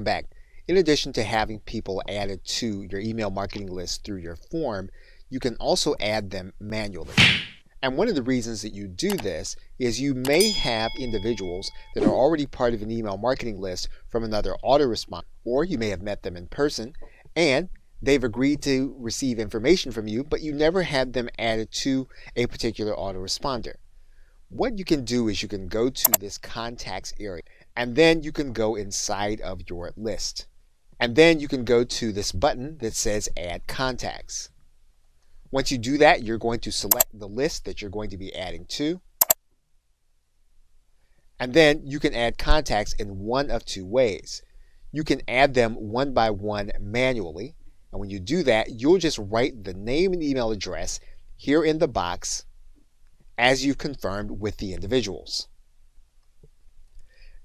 back. In addition to having people added to your email marketing list through your form, you can also add them manually. And one of the reasons that you do this is you may have individuals that are already part of an email marketing list from another autoresponder, or you may have met them in person and they've agreed to receive information from you, but you never had them added to a particular autoresponder. What you can do is you can go to this contacts area, and then you can go inside of your list. And then you can go to this button that says Add Contacts. Once you do that, you're going to select the list that you're going to be adding to. And then you can add contacts in one of two ways. You can add them one by one manually. And when you do that, you'll just write the name and email address here in the box as you've confirmed with the individuals.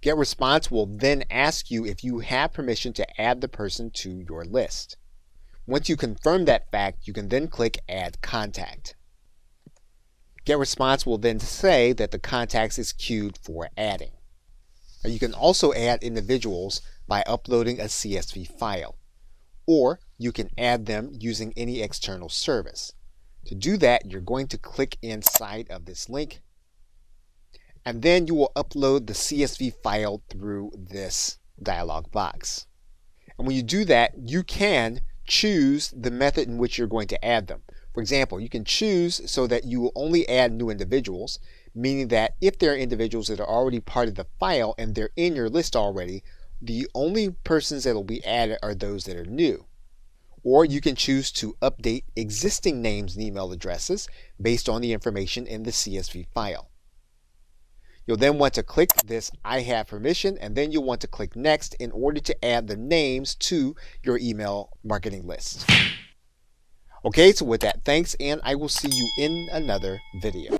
GetResponse will then ask you if you have permission to add the person to your list. Once you confirm that fact, you can then click Add Contact. GetResponse will then say that the contacts is queued for adding. Now, you can also add individuals by uploading a CSV file, or you can add them using any external service. To do that, you're going to click inside of this link, and then you will upload the CSV file through this dialog box. And when you do that, you can choose the method in which you're going to add them. For example, you can choose so that you will only add new individuals, meaning that if there are individuals that are already part of the file and they're in your list already, the only persons that will be added are those that are new. Or you can choose to update existing names and email addresses based on the information in the CSV file. You'll then want to click this I have permission, and then you'll want to click Next in order to add the names to your email marketing list. Okay, so with that, thanks, and I will see you in another video.